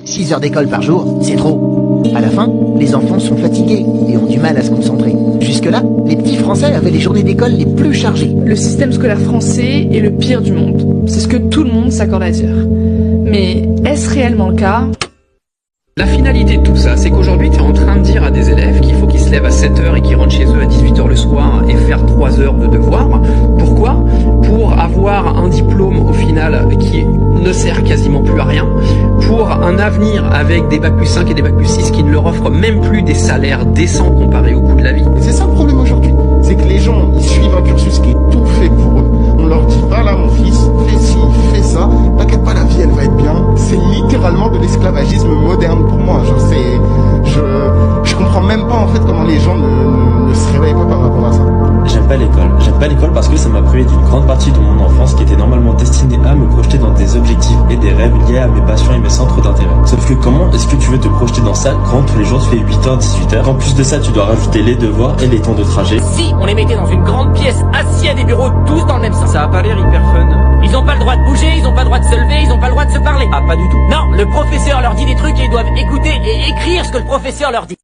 6 heures d'école par jour, c'est trop. À la fin, les enfants sont fatigués et ont du mal à se concentrer. Jusque-là, les petits Français avaient les journées d'école les plus chargées. Le système scolaire français est le pire du monde. C'est ce que tout le monde s'accorde à dire. Mais est-ce réellement le cas ? La finalité de tout ça, c'est qu'aujourd'hui, tu es en train de dire à des élèves qu'il faut qu'ils se lèvent à 7h et qu'ils rentrent chez eux à 18h le soir et faire 3 heures de devoirs. Pourquoi ? Pour avoir un diplôme, au final, qui ne sert quasiment plus à rien, pour un avenir avec des bac plus 5 et des bac plus 6 qui ne leur offrent même plus des salaires décents comparés au coût de la vie. Et c'est ça le problème aujourd'hui, c'est que les gens, ils suivent un cursus qui est tout fait pour eux. On leur dit, va là mon fils, fais ci, fais ça, t'inquiète pas, la vie elle va être bien. C'est littéralement de l'esclavagisme moderne pour moi. Genre je comprends même pas en fait comment les gens ne se réveillent pas par rapport à ça. J'aime pas l'école. J'aime pas l'école parce que ça m'a privé d'une grande partie de mon enfance qui était normalement destinée à me projeter dans des objectifs et des rêves liés à mes passions et mes centres d'intérêt. Sauf que comment est-ce que tu veux te projeter dans ça quand tous les jours tu fais 8h, 18h? En plus de ça, tu dois rajouter les devoirs et les temps de trajet. Si on les mettait dans une grande pièce, assis à des bureaux, tous dans le même sens. Ça a pas l'air hyper fun. Ils ont pas le droit de bouger, ils ont pas le droit de se lever, ils ont pas le droit de se parler. Ah, pas du tout. Non, le professeur leur dit des trucs et ils doivent écouter et écrire ce que le professeur leur dit.